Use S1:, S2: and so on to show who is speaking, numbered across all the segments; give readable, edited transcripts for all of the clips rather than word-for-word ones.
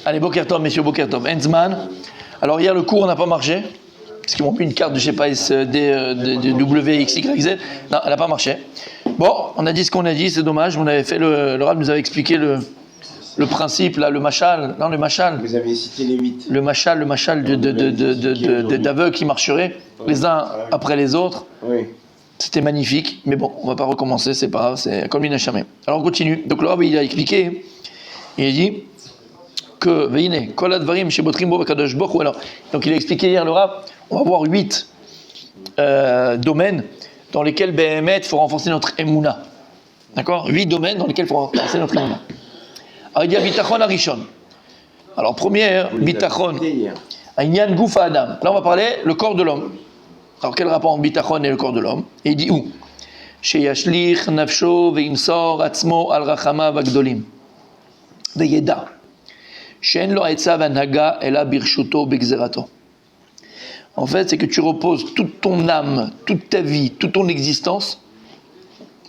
S1: Allez, Boker Tov, messieurs, Boker Tov. Henzman. Alors, hier, le cours n'a pas marché. Parce qu'ils m'ont mis une carte de, je sais pas, de WXYZ. Non, elle n'a pas marché. Bon, on a dit ce qu'on a dit, c'est dommage. On avait fait le Rav nous avait expliqué le principe, là, le machal. Non, le machal.
S2: Vous avez cité les 8.
S1: Le machal d'aveugles qui marcheraient les uns après les autres.
S2: Oui.
S1: C'était magnifique, mais bon, on va pas recommencer, c'est pas grave, c'est comme il n'a jamais. Alors on continue. Donc le Rav, il a expliqué, il a dit que, veine, kol advarim shebotrim bo b'kadosh baruch hu. Alors, donc il a expliqué hier le Rav, on va voir 8 domaines dans lesquels Behemet, il faut renforcer notre Emouna. D'accord? 8 domaines dans lesquels il faut renforcer notre Emouna. Alors il dit bitachon arishon. Alors premier, bitachon, Inyan Guf Adam. Là on va parler le corps de l'homme. Alors quel rapport entre bitachon et le corps de l'homme? Et il dit où? Sheyashlich nafsho veimsor atzmo al rachama vagdolim. Veyeda. She'en lo etzav anhaga ela birshuto begzerato. En fait, c'est que tu reposes toute ton âme, toute ta vie, toute ton existence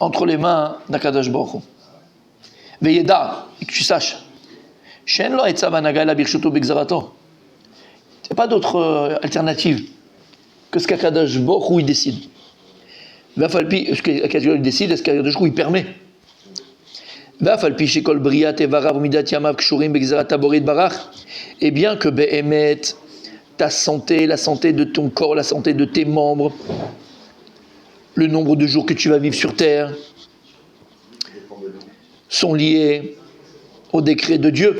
S1: entre les mains d'Akadosh Baruch Hu. Veyeda, et que tu saches. She'en lo etzav anhaga ela birshuto begzerato. Il n'y a pas d'autre alternative que ce qu'Akadosh Baruch Hu il décide. Ce qu'Akadosh Baruch Hu décide, est-ce qu'Akadosh Baruch Hu il permet. Et bien que Behemet, ta santé, la santé de ton corps, la santé de tes membres, le nombre de jours que tu vas vivre sur terre, sont liés au décret de Dieu.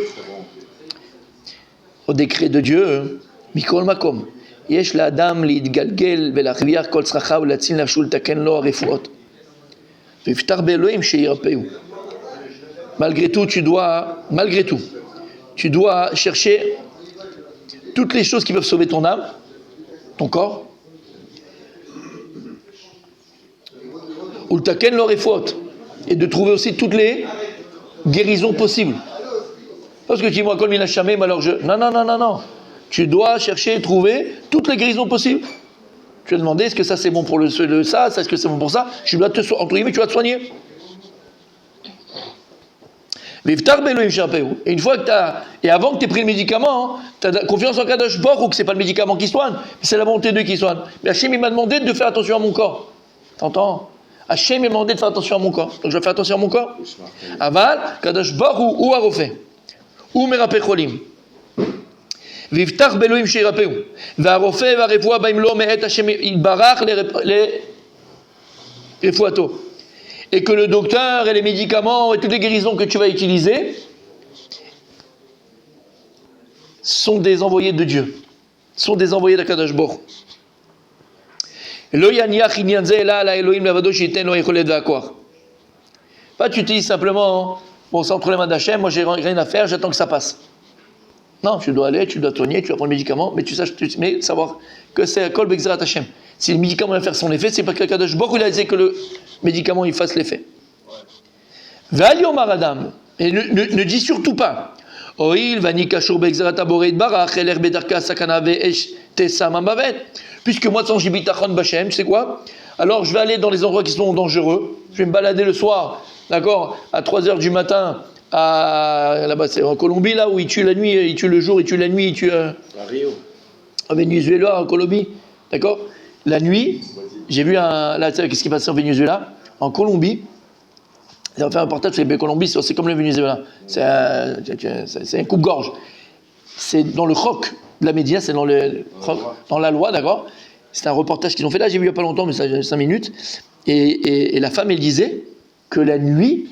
S1: Au décret de Dieu, Mikol Makom. יש לאדם להתגלגל ולהחביח כל צרכיו ולהציל נפשו ולתקן לו הרפואות. ויפתח באלוהים שירפאו. Malgré tout, tu dois chercher toutes les choses qui peuvent sauver ton âme, ton corps. ולתקן לו הרפואות. Et de trouver aussi toutes les guérisons possibles. Parce que tu dis, moi, comme il n'a jamais, alors je... Non. Tu dois chercher et trouver toutes les guérisons possibles. Tu vas demander, est-ce que ça c'est bon pour ça, est-ce que c'est bon pour ça? Tu dois entre guillemets, tu vas te soigner. Et une fois que tu as, et avant que tu aies pris le médicament, tu as confiance en Kadosh Baruch Hu que c'est pas le médicament qui soigne, mais c'est la volonté de Dieu qui soigne. Mais Hachem il m'a demandé de faire attention à mon corps. T'entends? Hachem il m'a demandé de faire attention à mon corps. Donc je vais faire attention à mon corps. Aval, Kadosh Baruch Hu ou Arofé, ou Merapeh Cholim. ויפתח באלוהים שירפאו והרופא והרפואה באים לו מאת השם יתברך לרפואתו. Et que le docteur et les médicaments et toutes les guérisons que tu vas utiliser sont des envoyés de Dieu, sont des envoyés d'Akadosh Baruch Hu. Lo yaniach inyan ze ela ala Elohim lavado sheyiten lo yecholet ve'akoach. Pas tu te dis simplement, bon c'est entre les mains d'Hachem, moi j'ai rien à faire, j'attends que ça passe. Non, tu dois aller, tu dois soigner, tu vas prendre le médicament, mais mais savoir que c'est Kol Begzerat Hashem. Si le médicament va faire son effet, c'est parce que Kadosh Baruch Hu il a dit que le médicament il fasse l'effet. Ve'al yomar adam, et ne dis surtout pas. Oil vani kashur Begzerat Boreit Barach eler bedarka sakana ve'esh tesam amavet. Puisque moi sans j'ai bitachon b'Hashem, tu sais quoi? Alors je vais aller dans les endroits qui sont dangereux. Je vais me balader le soir, d'accord, à 3h du matin. Là-bas, c'est en Colombie, là où ils tuent la nuit, ils tuent le jour, ils tuent la nuit, ils tuent. À
S2: Rio.
S1: En Venezuela, en Colombie, d'accord? La nuit, j'ai vu là, tu sais, qu'est-ce qui passe en Venezuela? En Colombie, ils ont fait un reportage sur les Colombie, c'est comme le Venezuela. C'est un coupe-gorge. C'est dans le roc de la média, c'est dans la loi, d'accord? C'est un reportage qu'ils ont fait là, j'ai vu il n'y a pas longtemps, mais ça a 5 minutes. Et la femme, elle disait que la nuit,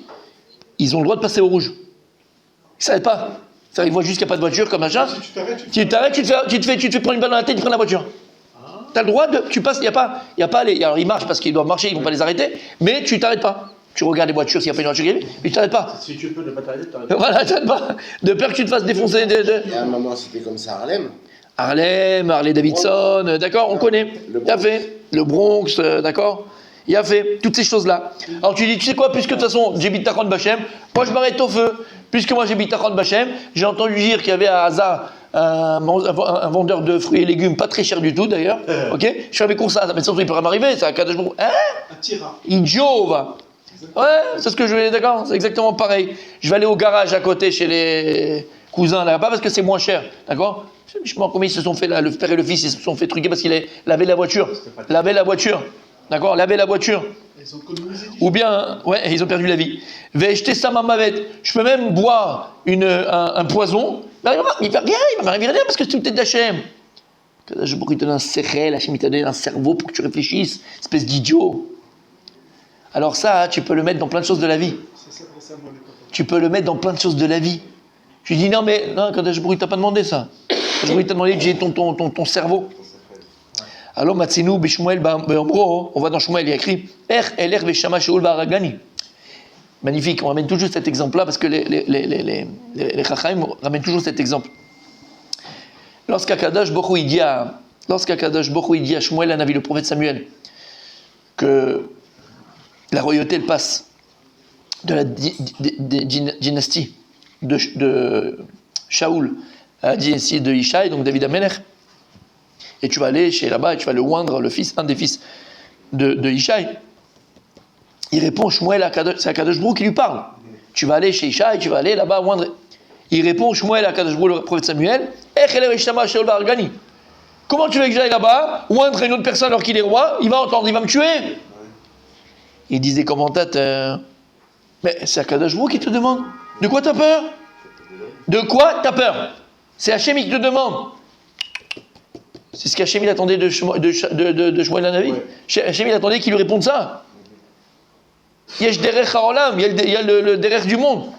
S1: ils ont le droit de passer au rouge. Ils ne savaient pas. Ils voient juste qu'il n'y a pas de voiture comme machin. Si tu t'arrêtes, tu te fais prendre une balle dans la tête, tu prends la voiture. Tu as le droit de. Tu passes, il n'y a pas les. Alors ils marchent parce qu'ils doivent marcher, ils ne vont pas les arrêter, mais tu ne t'arrêtes pas. Tu regardes les voitures s'il n'y a pas une voiture qui est, mais tu ne t'arrêtes pas.
S3: Si tu peux ne pas t'arrêter, tu t'arrêtes pas.
S1: Voilà, tu n'arrêtes pas. De peur que tu te fasses défoncer.
S2: Et à un moment, c'était comme ça à Harlem.
S1: Harley Davidson, d'accord, on connaît. Il a fait. Le Bronx, d'accord. Il a fait toutes ces choses-là. Alors tu dis, tu sais quoi, puisque de toute façon, j'ai bitachon b'Hashem, moi je m'arrête au feu. Puisque moi j'ai bitachon b'Hashem, j'ai entendu dire qu'il y avait à Haza un vendeur de fruits et légumes, pas très cher du tout d'ailleurs. Ok, je fais mes courses à ça, mais ça, il pourra m'arriver, c'est à Kadosh Baruch Hu. Hein?
S3: Un tira.
S1: Idiot, va. Ouais, c'est ce que je vais, d'accord, c'est exactement pareil. Je vais aller au garage à côté chez les cousins là-bas parce que c'est moins cher, d'accord? Je sais pas combien ils se sont fait là, le père et le fils, ils se sont fait truquer parce qu'il a lavé la voiture. Lavé la voiture, d'accord? Laver la voiture.
S3: Ils ont économisé du
S1: Ou bien, ouais, ils ont perdu la vie. Ve'echter samamavet. Je peux même boire un poison. Il va m'arriver rien parce que tout est d'Hachem. Je pourrais te donner un sechel, Hachem il t'a donné un cerveau pour que tu réfléchisses, espèce d'idiot. Alors ça, tu peux le mettre dans plein de choses de la vie.
S3: C'est ça, moi, les copains.
S1: Tu peux le mettre dans plein de choses de la vie. Je lui dis non, mais non, quand je pourrais t'a pas demandé ça. Je pourrais t'a demandé que j'ai ton cerveau. Alors, Matzinu, Bishmuel, Beombro, on va dans Shmuel, il y a écrit Eler Veshama Sheol Baragani. Magnifique, on ramène toujours cet exemple-là parce que les Chachaim ramènent toujours cet exemple. Lorsqu'Akadosh Baruch Hu il dit à Shmuel, Hanavi, le prophète Samuel, que la royauté elle passe de la dynastie de Shaoul à la dynastie de Ishaï, donc David Amelech, et tu vas aller chez là-bas et tu vas le oindre, un des fils de Ishaï. Il répond, Shmuel, c'est Akadosh Baruch qui lui parle. Tu vas aller chez Ishaï, tu vas aller là-bas oindre. Il répond, Shmuel, Akadosh Baruch, le prophète Samuel, comment tu veux que j'aille là-bas, oindre une autre personne alors qu'il est roi, il va entendre, il va me tuer. Ils disent des commentateurs, mais c'est Akadosh Baruch qui te demande. De quoi t'as peur? De quoi t'as peur? C'est Hachem qui te demande. C'est ce qu'Hachem il attendait de Shmuel Hanavi. Hachem il attendait qu'il lui réponde ça. Yesh derech haolam, il y a le derech du monde.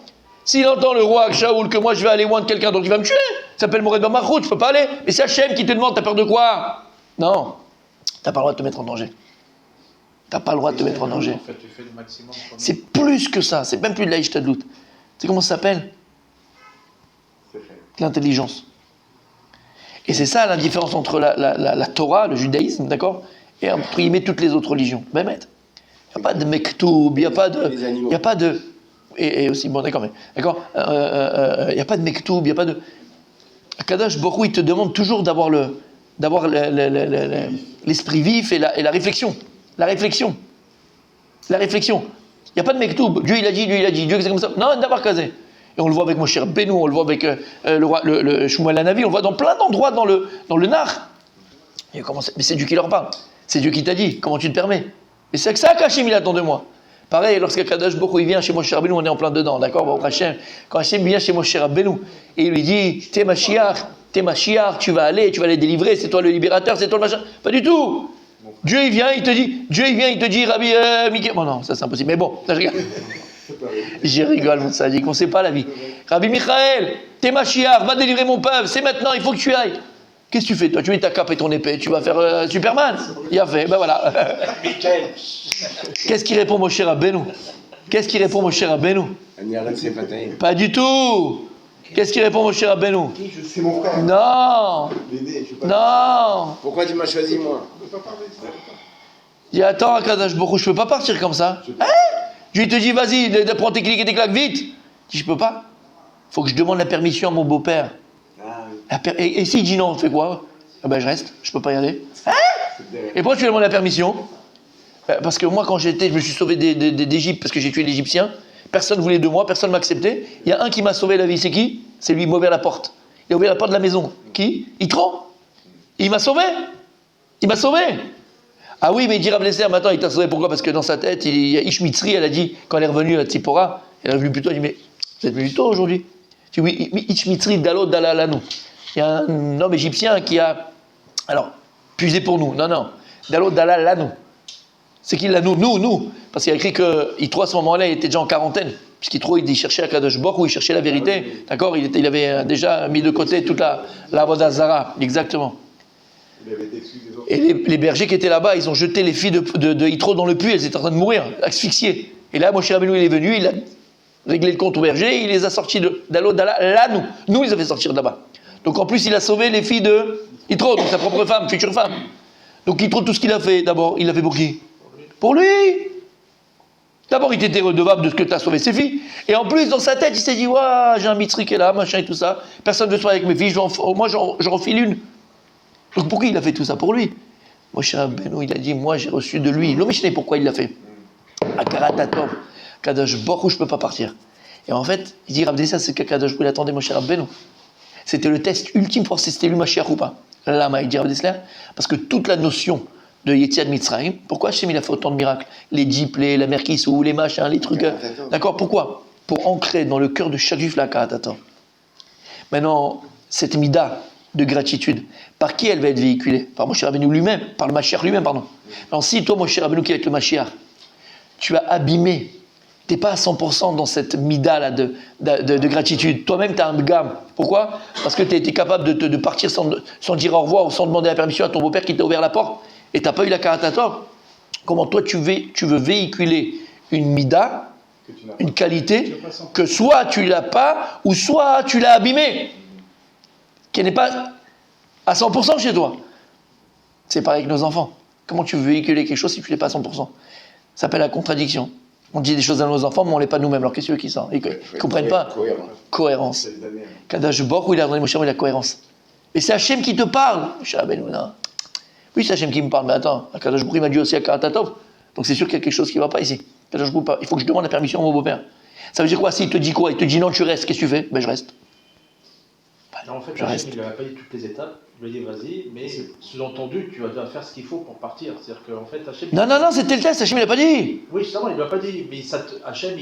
S1: S'il entend le roi Shaoul que moi je vais aller oindre quelqu'un donc il va me tuer, ça s'appelle Mored Bamachrout, je peux pas aller. Mais c'est Hachem qui te demande, t'as peur de quoi? Non, t'as pas le droit de te mettre en danger. T'as pas le droit de te mettre en danger.
S4: En fait, tu fais le maximum.
S1: C'est plus que ça, c'est même plus de la Ishtadlout. Tu sais comment ça s'appelle? L'intelligence. Et c'est ça la différence entre la Torah, le judaïsme, d'accord, et entre guillemets toutes les autres religions. Ben, il n'y a pas de mektoub, il n'y a pas de. Et aussi, bon, d'accord, mais. D'accord, il n'y a pas de mektoub, il n'y a pas de. Kadosh Baruch Hu, il te demande toujours d'avoir l'esprit vif et la réflexion. La réflexion. La réflexion. Il n'y a pas de mektoub. Dieu, il a dit, Dieu, c'est comme ça. Non, d'abord casé. Et on le voit avec Moshe Rabbeinu, on le voit avec le Shmuel Hanavi, on le voit dans plein d'endroits dans le Nar. Mais c'est Dieu qui leur parle. C'est Dieu qui t'a dit. Comment tu te permets? Et c'est que ça qu'Hachem il attend de moi. Pareil, lorsqu'Akadosh Baruch Hu il vient chez Moshe Rabbeinu, on est en plein dedans, d'accord? Quand Hachem vient chez Moshe Rabbeinu, et il lui dit, t'es Mashiach, tu vas aller délivrer, c'est toi le libérateur, c'est toi le machin. Pas du tout. Dieu il vient, il te dit, Rabbi Michael. Bon non, ça c'est impossible. Mais bon, ça je regarde. Je rigole, mon sadique, on ne sait pas la vie. Rabbi Michael, t'es Mashiach, va délivrer mon peuple, c'est maintenant, il faut que tu ailles. Qu'est-ce que tu fais, toi? Tu mets ta cape et ton épée, tu vas faire Superman? Il a fait, ben voilà. Qu'est-ce qu'il répond, mon cher Rabbeinu? Pas du tout. Qu'est-ce qu'il répond, mon cher Rabbeinu?
S2: C'est mon frère.
S1: Non. Non.
S2: Pourquoi tu m'as choisi, moi?
S1: Il dit, attends, Akadosh Baruch Hu, je peux pas partir comme ça. Hein? Je lui te dis, vas-y, prends tes clics et tes claques, vite. Il dit, je peux pas. Faut que je demande la permission à mon beau-père. Et s'il dit non, on fait quoi? Ah ben je reste, je peux pas y aller. Hein? Et pourquoi tu lui demandes la permission? Parce que moi, quand je me suis sauvé d'Égypte parce que j'ai tué l'Égyptien. Personne ne voulait de moi, personne ne m'a accepté. Il y a un qui m'a sauvé la vie, c'est qui? C'est lui, il m'a ouvert la porte. Il a ouvert la porte de la maison. Qui? Yitro. Il m'a sauvé. Ah oui, mais il dit Rav Lesser, maintenant il t'a sauvé, pourquoi? Parce que dans sa tête, il y a Ishmitzri, elle a dit, quand elle est revenue à Tzipora, elle est revenue plus tôt, elle dit, mais vous êtes venu tôt aujourd'hui? Je dis, oui, Ishmitzri Dalo Dalalanu. Il y a un homme égyptien qui a, alors, puisé pour nous. Non, Dalo Dalalanu. C'est qui l'a nous? Parce qu'il a écrit que Yitro à ce moment-là, il était déjà en quarantaine. Puisqu'Yitro, il cherchait à Kadosh Baruch Hu, il cherchait la vérité. D'accord? Il avait déjà mis de côté toute la Avodah Zara. Exactement. Et les bergers qui étaient là-bas, ils ont jeté les filles de Yitro dans le puits, elles étaient en train de mourir, asphyxiées. Et là, Moshe Rabbeinu, il est venu, il a réglé le compte aux bergers, il les a sortis d'Alo Dala, nous, ils avaient sorti de là-bas. Donc en plus, il a sauvé les filles de Yitro, donc sa propre femme, future femme. Donc Yitro, tout ce qu'il a fait, d'abord, il l'a fait pour qui? Pour lui. D'abord, il était redevable de ce que tu as sauvé ses filles. Et en plus, dans sa tête, il s'est dit, ouais, j'ai un mitzri qui est là, machin et tout ça. Personne ne veut se avec mes filles, moi, j'en refile une. Donc pourquoi il a fait tout ça? Pour lui. Moshe Rabbeinu, il a dit, moi, j'ai reçu de lui. L'homme, je sais pourquoi il l'a fait. Akaratatov. Kadosh Baruch Hu, je ne peux pas partir. Et en fait, il dit, Rav Dessa, c'est qu'Akadosh Baruch Hu, il attendait Moshe Rabbeinu. C'était le test ultime pour voir si c'était lui Mashiach ou pas. Lama, il dit Rav Dessler, parce que toute la notion de Yetziat Mitzrayim, pourquoi Hachem il a fait autant de miracles? Les djipes, la mer qui s'ouvre, les machins, les trucs. D'accord, pourquoi? Pour ancrer dans le cœur de chaque juif la Ka'at. Maintenant, cette mida de gratitude, par qui elle va être véhiculée? Par Moshe Rabbeinu lui-même, par le Mashiach lui-même, pardon. Alors si toi, Moshe Rabbeinu, qui est avec le Mashiach, tu as abîmé, tu n'es pas à 100% dans cette mida-là de gratitude. Toi-même, tu as un gamme. Pourquoi? Parce que tu as été capable de partir sans dire au revoir ou sans demander la permission à ton beau-père qui t'a ouvert la porte et tu n'as pas eu la Ka'at. Comment toi, tu veux véhiculer une mida, une qualité, que soit tu ne l'as pas, ou soit tu l'as abîmée, qui n'est pas à 100% chez toi. C'est pareil avec nos enfants. Comment tu veux véhiculer quelque chose si tu ne l'es pas à 100%? Ça s'appelle la contradiction. On dit des choses à nos enfants, mais on ne l'est pas nous-mêmes. Alors qu'est-ce qu'ils sont? Ils ne comprennent pas. Cohérence. Kadash Baruch Hu, il a donné Moshe Rabbeinu la cohérence. Et c'est Hachem qui te parle. Moshe Rabbeinu, non. Oui, c'est Hachem qui me parle, mais attends, Kadash Baruch Hu m'a dit aussi à Karatatov. Donc c'est sûr qu'il y a quelque chose qui ne va pas ici. Kadash Baruch Hu, il faut que je demande la permission à mon beau-père. Ça veut dire quoi? S'il te dit quoi? Il te dit non, tu restes, qu'est-ce que tu fais? Ben je reste.
S4: Non, en fait, Hachem, il ne lui a pas dit toutes les étapes. Il lui a dit vas-y, mais sous-entendu, tu vas faire ce qu'il faut pour partir. C'est-à-dire qu'en fait, Hachem.
S1: Non, c'était le test, Hachem il l'a pas dit.
S4: Oui, justement, il ne l'a pas dit, mais Hachem,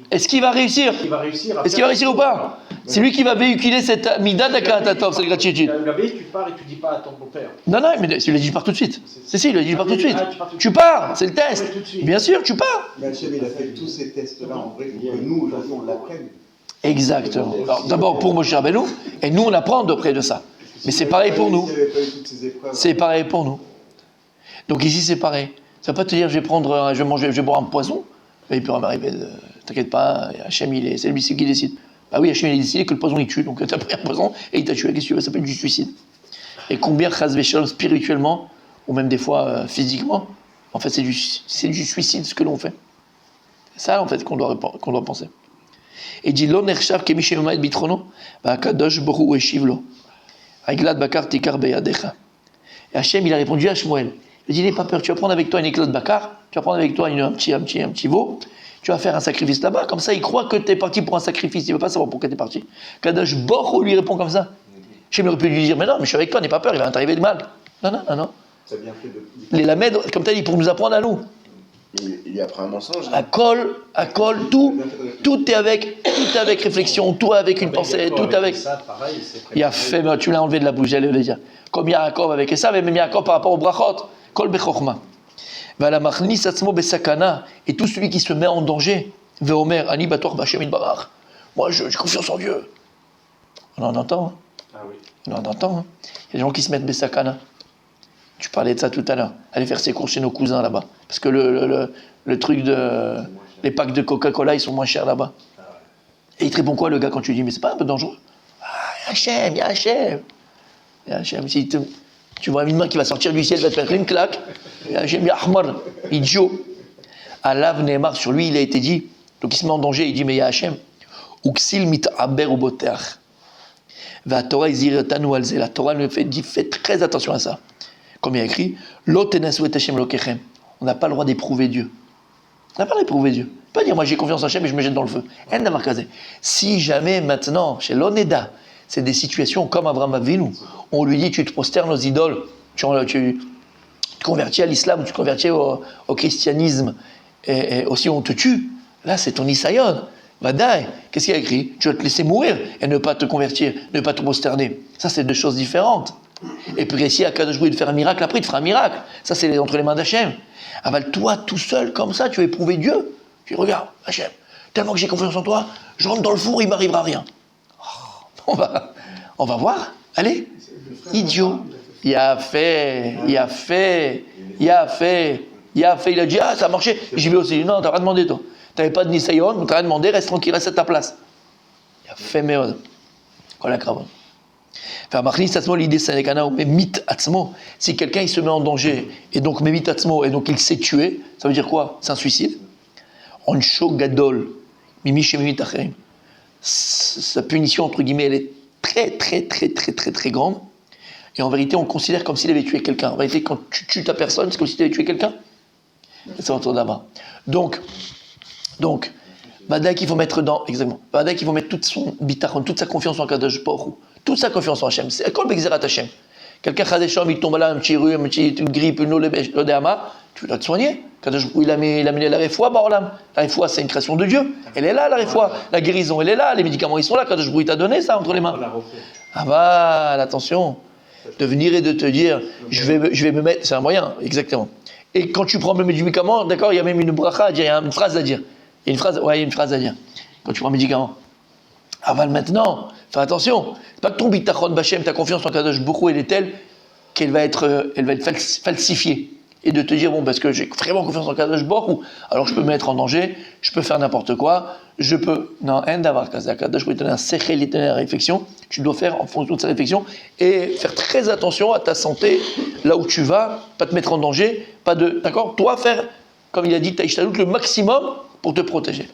S1: Est-ce qu'il va réussir?
S4: Il va réussir.
S1: Est-ce qu'il va réussir ou pas? C'est lui qui va véhiculer cette mida d'Akatatov, cette gratitude.
S4: Il a dit tu pars et tu dis pas à ton beau-père.
S1: Non, mais il a dit je pars tout de suite. Si, il a dit je pars tout de suite. Tu pars, c'est le test. Bien sûr, tu pars.
S5: Mais Hachem, il a fait tous ces tests-là en vrai pour que nous, aujourd'hui, on l'apprenne.
S1: Exactement. Alors d'abord pour Moshe Rabbeinu, et nous on apprend de ça. Mais c'est pareil pour nous. C'est pareil pour nous. Donc ici c'est pareil. Ça ne va pas te dire je vais boire un poison. Et il peut m'arriver, t'inquiète pas, Hachem c'est lui qui décide. Bah oui, Hachem il a décidé que le poison il tue, donc tu as pris un poison et il t'a tué. Qu'est-ce que tu veux? Ça s'appelle du suicide. Et combien chas v'shalom spirituellement, ou même des fois physiquement, en fait c'est du suicide ce que l'on fait. C'est ça en fait qu'on doit penser. Et dit l'on ershav kemi shemait bitrono, va kadosh boru ou eshivlo. Aiglad bakar tikar beyadecha. Et Hachem il a répondu à Shmuel. Il dit n'aie pas peur, tu vas prendre avec toi une éclate bakar, tu vas prendre avec toi un petit veau, tu vas faire un sacrifice là-bas, comme ça il croit que tu es parti pour un sacrifice, il ne veut pas savoir pourquoi tu es parti. Kadosh boru lui répond comme ça. Hachem aurait pu lui dire mais non, mais je suis avec toi, n'aie pas peur, il va t'arriver de mal. Non.
S5: Ça a bien fait
S1: les lamed, comme tu as dit, pour nous apprendre à nous.
S2: Il lui apprend un mensonge.
S1: À col, tout est avec réflexion, tout avec une pensée, tout avec. Il a fait, tu l'as enlevé de la bouche, j'allais le dire. Comme Yaakov avec Esav, et même Yaakov par rapport au brachot, kol bechokma. Vala machnis atzmo besakana, et tout celui qui se met en danger, veomer ani bator b'Hashem barach. Moi, j'ai confiance en Dieu. On en entend. Hein.
S4: Ah oui.
S1: On en entend. Hein. Il y a des gens qui se mettent besakana. Tu parlais de ça tout à l'heure. Aller faire ses courses chez nos cousins là-bas. Parce que le truc de. Les packs de Coca-Cola, ils sont moins chers là-bas. Et il te répond quoi, le gars, quand tu lui dis mais c'est pas un peu dangereux? Ah, il y a Hachem. Si tu vois une main qui va sortir du ciel, va te faire une claque. Il y a Hachem, Ahmar, idiot. Alav Nehemar, sur lui, il a été dit. Donc il se met en danger, il dit mais il y a Hachem. Uxil mit aber ou boter. Va Torah iziretanu alze. La Torah nous dit faites très attention à ça. Comme il y a écrit, on n'a pas le droit d'éprouver Dieu. On n'a pas le droit d'éprouver Dieu. Pas dire, moi j'ai confiance en Hachem et je me jette dans le feu. Si jamais maintenant, chez l'Oneda, c'est des situations comme Abraham Avinu, on lui dit, tu te prosternes aux idoles, tu te convertis à l'islam, tu te convertis au christianisme, et aussi on te tue, là c'est ton isayon. Vadaï, qu'est-ce qu'il y a écrit? Tu vas te laisser mourir et ne pas te convertir, ne pas te prosterner. Ça c'est deux choses différentes. Et puis ici, à Kadosh Baruch Hu de faire un miracle, après il te fera un miracle. Ça, c'est entre les mains d'Hachem. Aval, toi, tout seul, comme ça, tu vas éprouver Dieu. Tu regardes, Hachem, tellement que j'ai confiance en toi, je rentre dans le four, il ne m'arrivera rien. Oh, on va voir. Allez, idiot. Il a fait. Il a dit, ah, ça a marché. J'y vais aussi. Non, t'as pas demandé, toi. T'avais pas de nisayon, t'as rien demandé, reste tranquille, reste à ta place. Il a fait méode. Quoi la cravate. Si quelqu'un il se met en danger et donc et donc il s'est tué, ça veut dire quoi? C'est un suicide. Sa punition entre guillemets elle est très grande et en vérité on considère comme s'il avait tué quelqu'un. En vérité quand tu tues ta personne c'est comme si tu avais tué quelqu'un. Ça va autour d'abord. Donc Vadaï qu'il faut mettre dans, exactement. Vadaï qu'il faut mettre toute son bitachon, toute sa confiance en Kadosh Baruch Hu, toute sa confiance en Hachem. C'est comme Begzerat Hachem. Quelqu'un Chadesham, il tombe là, un petit rhume, une grippe, une odéama, tu dois te soigner. Kadosh Baruch Hu, il a mis la réfoua, Baolam. La réfoua, c'est une création de Dieu. Elle est là, la réfoua. La guérison, elle est là. Les médicaments, ils sont là. Kadosh Baruch Hu, il t'a donné ça entre les mains. Ah bah, attention. De venir et de te dire, je vais me mettre, c'est un moyen, exactement. Et quand tu prends le médicament, d'accord, il y a même une bracha à dire, il y a une phrase à dire. Il y a une phrase à dire. Quand tu prends le médicament. Aval maintenant, fais attention. C'est pas que ton bitachon bachem, ta confiance en Kadosh Baruch Hu, elle est telle qu'elle va être falsifiée. Et de te dire, bon, parce que j'ai vraiment confiance en Kadosh Baruch Hu, alors je peux me mettre en danger, je peux faire n'importe quoi, je peux. Non, un d'avoir Kadosh Baruch Hu, il te donne un sechel, il te donne une réflexion. Tu dois faire en fonction de sa réflexion et faire très attention à ta santé, là où tu vas, pas te mettre en danger, pas de. D'accord. Toi, faire, comme il a dit, taïchtalout, le maximum pour te protéger.